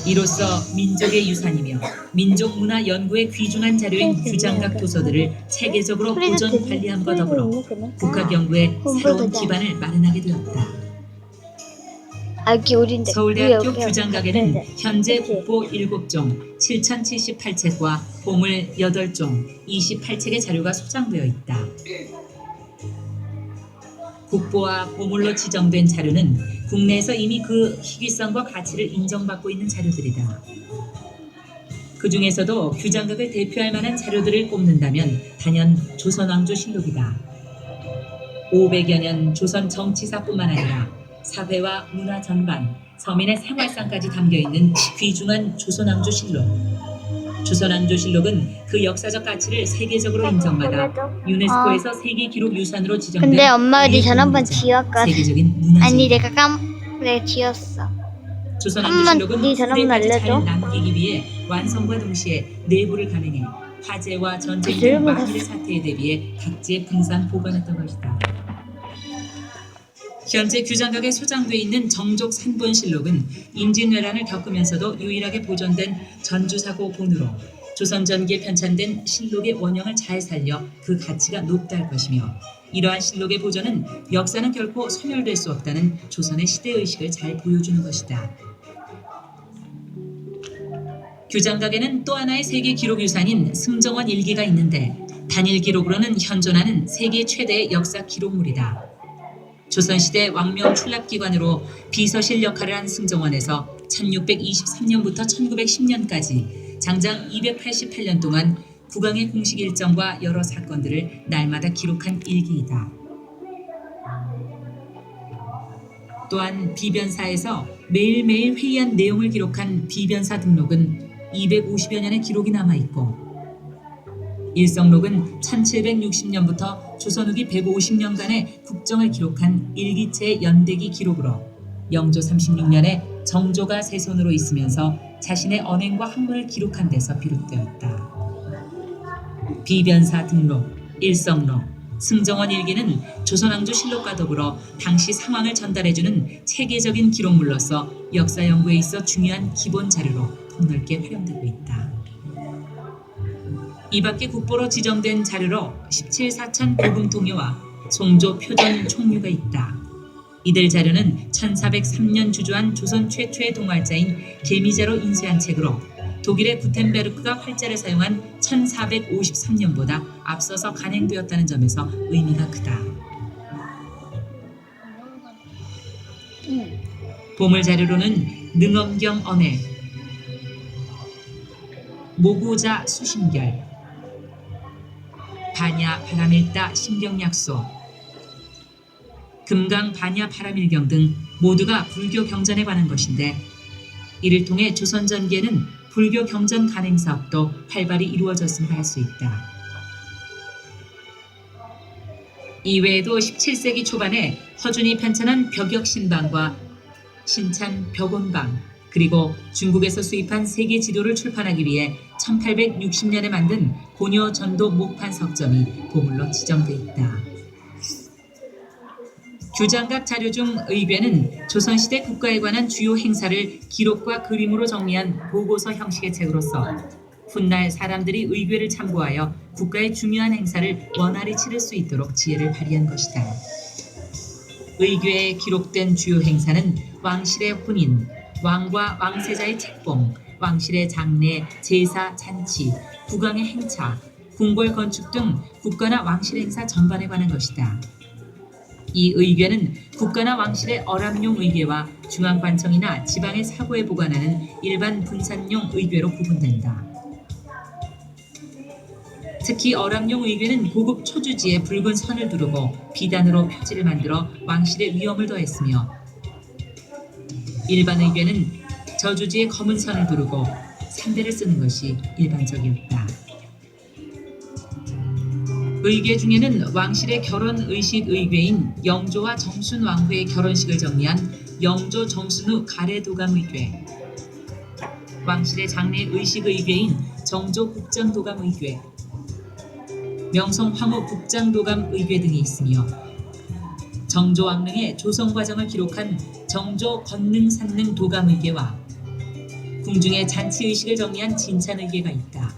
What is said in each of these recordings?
이로써 민족의 유산이며 민족 문화 연구에 귀중한 자료인 규장각 도서들을 체계적으로 보존 관리함과 더불어 국학 연구에 새로운 기반을 마련하게 되었다. 서울대학교 규장각에는 현재 국보 7종 7078책과 보물 8종 28책의 자료가 소장되어 있다. 국보와 보물로 지정된 자료는 국내에서 이미 그 희귀성과 가치를 인정받고 있는 자료들이다. 그 중에서도 규장각을 대표할 만한 자료들을 꼽는다면 단연 조선왕조실록이다. 500여 년 조선 정치사뿐만 아니라 사회와 문화 전반, 서민의 생활상까지 담겨있는 귀중한 조선왕조실록. 조선왕조실록은 그 역사적 가치를 세계적으로 인정받아 유네스코에서 세계기록유산으로 지정된 근데 엄마 네 전화번 지웠거든. 세계적인 문화재. 아니 내가 지웠어. 조선왕조실록은 네 전화번 후대까지 잘 알려줘. 남기기 위해 완성과 동시에 내부를 가능해 화재와 전쟁 등 만일의 사태에 대비해 각지에 분산 보관했던 것이다. 현재 규장각에 소장돼 있는 정족 산본실록은 임진왜란을 겪으면서도 유일하게 보존된 전주사고 본으로 조선 전기에 편찬된 실록의 원형을 잘 살려 그 가치가 높다 할 것이며, 이러한 실록의 보존은 역사는 결코 소멸될 수 없다는 조선의 시대의식을 잘 보여주는 것이다. 규장각에는 또 하나의 세계 기록유산인 승정원 일기가 있는데, 단일 기록으로는 현존하는 세계 최대의 역사 기록물이다. 조선시대 왕명 출납기관으로 비서실 역할을 한 승정원에서 1623년부터 1910년까지 장장 288년 동안 국왕의 공식 일정과 여러 사건들을 날마다 기록한 일기이다. 또한 비변사에서 매일매일 회의한 내용을 기록한 비변사 등록은 250여 년의 기록이 남아있고, 일성록은 1760년부터 조선 후기 150년간의 국정을 기록한 일기체의 연대기 기록으로 영조 36년에 정조가 세손으로 있으면서 자신의 언행과 학문을 기록한 데서 비롯되었다. 비변사 등록, 일성록, 승정원 일기는 조선왕조실록과 더불어 당시 상황을 전달해주는 체계적인 기록물로서 역사 연구에 있어 중요한 기본 자료로 폭넓게 활용되고 있다. 이 밖에 국보로 지정된 자료로 17사천 고금통요와 송조 표전 총류가 있다. 이들 자료는 1403년 주조한 조선 최초의 동활자인 계미자로 인쇄한 책으로 독일의 구텐베르크가 활자를 사용한 1453년보다 앞서서 간행되었다는 점에서 의미가 크다. 보물 자료로는 능엄경 언해, 모고자 수심결, 반야 바람일다 신경약소, 금강 반야 바람일경 등 모두가 불교 경전에 관한 것인데, 이를 통해 조선 전기에는 불교 경전 간행 사업도 활발히 이루어졌음을 알 수 있다. 이외에도 17세기 초반에 허준이 편찬한 벽역신방과 신찬 벽온방, 그리고 중국에서 수입한 세계 지도를 출판하기 위해 1860년에 만든 고려 전도 목판 석점이 보물로 지정돼 있다. 규장각 자료 중 의궤는 조선시대 국가에 관한 주요 행사를 기록과 그림으로 정리한 보고서 형식의 책으로서 훗날 사람들이 의궤를 참고하여 국가의 중요한 행사를 원활히 치를 수 있도록 지혜를 발휘한 것이다. 의궤에 기록된 주요 행사는 왕실의 혼인, 왕과 왕세자의 책봉, 왕실의 장례, 제사, 잔치, 국왕의 행차, 궁궐 건축 등 국가나 왕실 행사 전반에 관한 것이다. 이 의궤는 국가나 왕실의 어람용 의궤와 중앙관청이나 지방의 사고에 보관하는 일반 분산용 의궤로 구분된다. 특히 어람용 의궤는 고급 초주지에 붉은 선을 두르고 비단으로 표지를 만들어 왕실의 위엄을 더했으며, 일반 의궤는 저주지에 검은 선을 두르고 삼배를 쓰는 것이 일반적이었다. 의궤 중에는 왕실의 결혼 의식 의궤인 영조와 정순 왕후의 결혼식을 정리한 영조 정순후 가래도감 의궤, 왕실의 장례 의식 의궤인 정조 국장도감 의궤, 명성 황후 국장도감 의궤 등이 있으며, 정조 왕릉의 조성 과정을 기록한 정조 건능 산능 도감 의궤와 궁중의 잔치의식을 정리한 진찬의궤가 있다.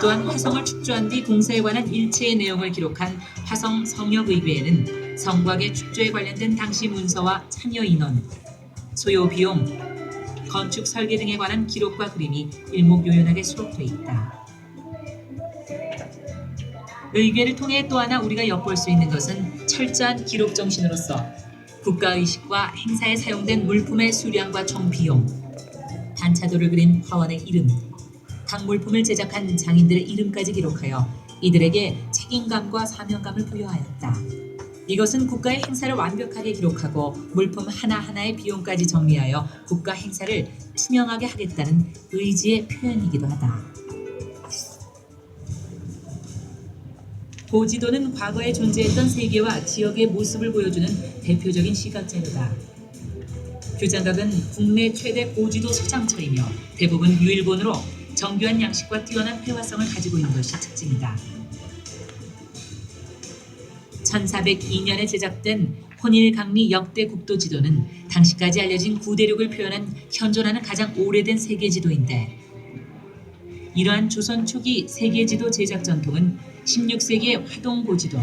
또한 화성을 축조한 뒤 공사에 관한 일체의 내용을 기록한 화성 성역의궤에는 성곽의 축조에 관련된 당시 문서와 참여 인원, 소요 비용, 건축 설계 등에 관한 기록과 그림이 일목요연하게 수록되어 있다. 의궤를 통해 또 하나 우리가 엿볼 수 있는 것은 철저한 기록 정신으로서 국가의식과 행사에 사용된 물품의 수량과 총 비용, 단차도를 그린 화원의 이름, 각 물품을 제작한 장인들의 이름까지 기록하여 이들에게 책임감과 사명감을 부여하였다. 이것은 국가의 행사를 완벽하게 기록하고 물품 하나하나의 비용까지 정리하여 국가 행사를 투명하게 하겠다는 의지의 표현이기도 하다. 고지도는 과거에 존재했던 세계와 지역의 모습을 보여주는 대표적인 시각자료다. 규장각은 국내 최대 고지도 소장처이며 대부분 유일본으로 정교한 양식과 뛰어난 회화성을 가지고 있는 것이 특징이다. 1402년에 제작된 혼일강리 역대 국도지도는 당시까지 알려진 구대륙을 표현한 현존하는 가장 오래된 세계지도인데, 이러한 조선 초기 세계지도 제작 전통은 16세기의 화동고지도,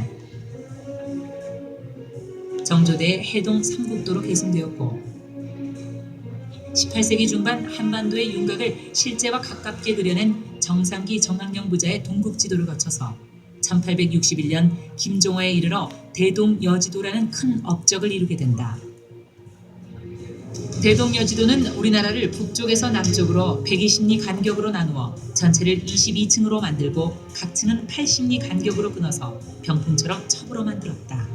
정조대의 해동 삼국도로 계승되었고 18세기 중반 한반도의 윤곽을 실제와 가깝게 그려낸 정상기 정학령 부자의 동국지도를 거쳐서 1861년 김종화에 이르러 대동여지도라는 큰 업적을 이루게 된다. 대동여지도는 우리나라를 북쪽에서 남쪽으로 120리 간격으로 나누어 전체를 22층으로 만들고 각 층은 80리 간격으로 끊어서 병풍처럼 첩으로 만들었다.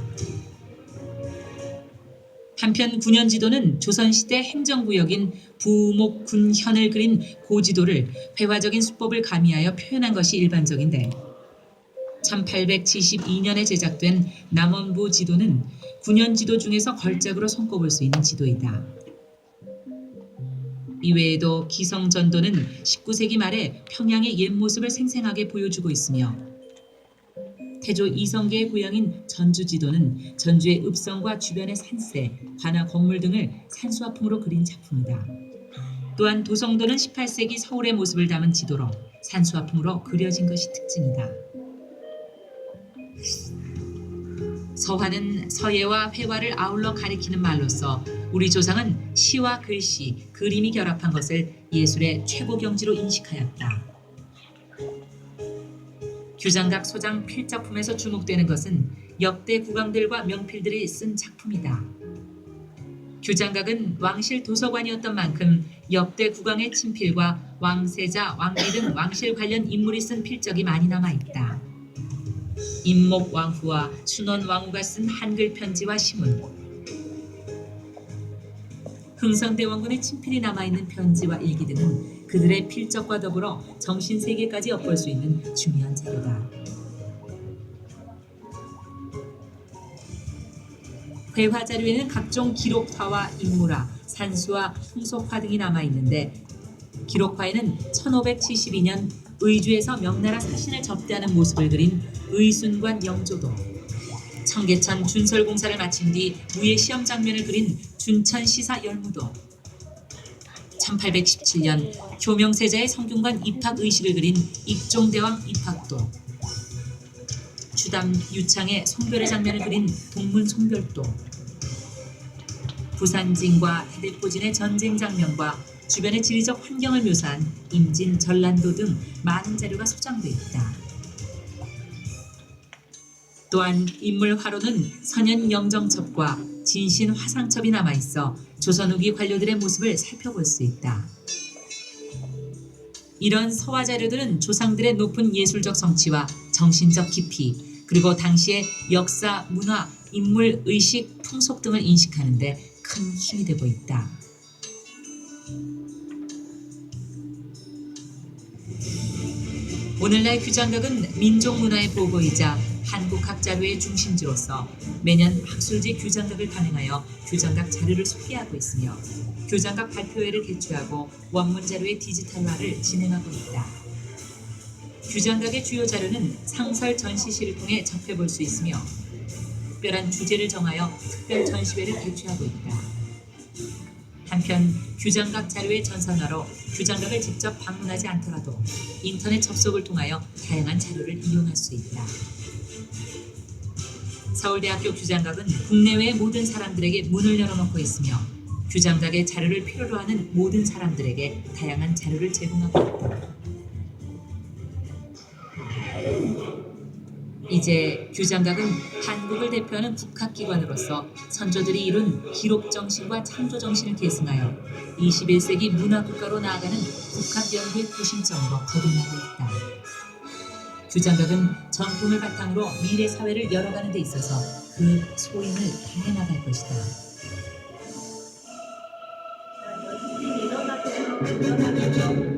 한편 군현지도는 조선시대 행정구역인 부목군현을 그린 고지도를 회화적인 수법을 가미하여 표현한 것이 일반적인데, 1872년에 제작된 남원부 지도는 군현지도 중에서 걸작으로 손꼽을 수 있는 지도이다. 이외에도 기성전도는 19세기 말에 평양의 옛 모습을 생생하게 보여주고 있으며, 태조 이성계의 고향인 전주지도는 전주의 읍성과 주변의 산세, 관아 건물 등을 산수화풍으로 그린 작품이다. 또한 도성도는 18세기 서울의 모습을 담은 지도로 산수화풍으로 그려진 것이 특징이다. 서화는 서예와 회화를 아울러 가리키는 말로서 우리 조상은 시와 글씨, 그림이 결합한 것을 예술의 최고 경지로 인식하였다. 규장각 소장 필작품에서 주목되는 것은 역대 국왕들과 명필들이 쓴 작품이다. 규장각은 왕실 도서관이었던 만큼 역대 국왕의 친필과 왕세자, 왕비 등 왕실 관련 인물이 쓴 필적이 많이 남아있다. 임목 왕후와 순원 왕후가 쓴 한글 편지와 시문, 흥선대원군의 친필이 남아있는 편지와 일기 등은 그들의 필적과 더불어 정신세계까지 엿볼 수 있는 중요한 자료다. 회화 자료에는 각종 기록화와 인물화, 산수화, 풍속화 등이 남아있는데, 기록화에는 1572년 의주에서 명나라 사신을 접대하는 모습을 그린 의순관 영조도, 청계천 준설공사를 마친 뒤 무예 시험 장면을 그린 준천시사 열무도, 1817년 효명세자의 성균관 입학 의식을 그린 익종대왕 입학도, 주담 유창의 송별의 장면을 그린 동문 송별도, 부산진과 해대포진의 전쟁 장면과 주변의 지리적 환경을 묘사한 임진 전란도 등 많은 자료가 소장돼 있다. 또한 인물화로는 선현 영정첩과 진신 화상첩이 남아있어 조선 후기 관료들의 모습을 살펴볼 수 있다. 이런 서화 자료들은 조상들의 높은 예술적 성취와 정신적 깊이, 그리고 당시의 역사, 문화, 인물, 의식, 풍속 등을 인식하는 데 큰 힘이 되고 있다. 오늘날 규장각은 민족 문화의 보고이자 한국학 자료의 중심지로서 매년 학술지 규장각을 발행하여 규장각 자료를 소개하고 있으며, 규장각 발표회를 개최하고 원문 자료의 디지털화를 진행하고 있다. 규장각의 주요 자료는 상설 전시실을 통해 접해볼 수 있으며, 특별한 주제를 정하여 특별 전시회를 개최하고 있다. 한편 규장각 자료의 전산화로 규장각을 직접 방문하지 않더라도 인터넷 접속을 통하여 다양한 자료를 이용할 수 있다. 서울대학교 규장각은 국내외의 모든 사람들에게 문을 열어놓고 있으며 규장각의 자료를 필요로 하는 모든 사람들에게 다양한 자료를 제공하고 있다. 이제 규장각은 한국을 대표하는 국학기관으로서 선조들이 이룬 기록정신과 창조정신을 계승하여 21세기 문화국가로 나아가는 국학연구의 구심점으로 거듭나고 있다. 규장각은 전통을 바탕으로 미래 사회를 열어가는 데 있어서 그 소임을 다해나갈 것이다. 일어나서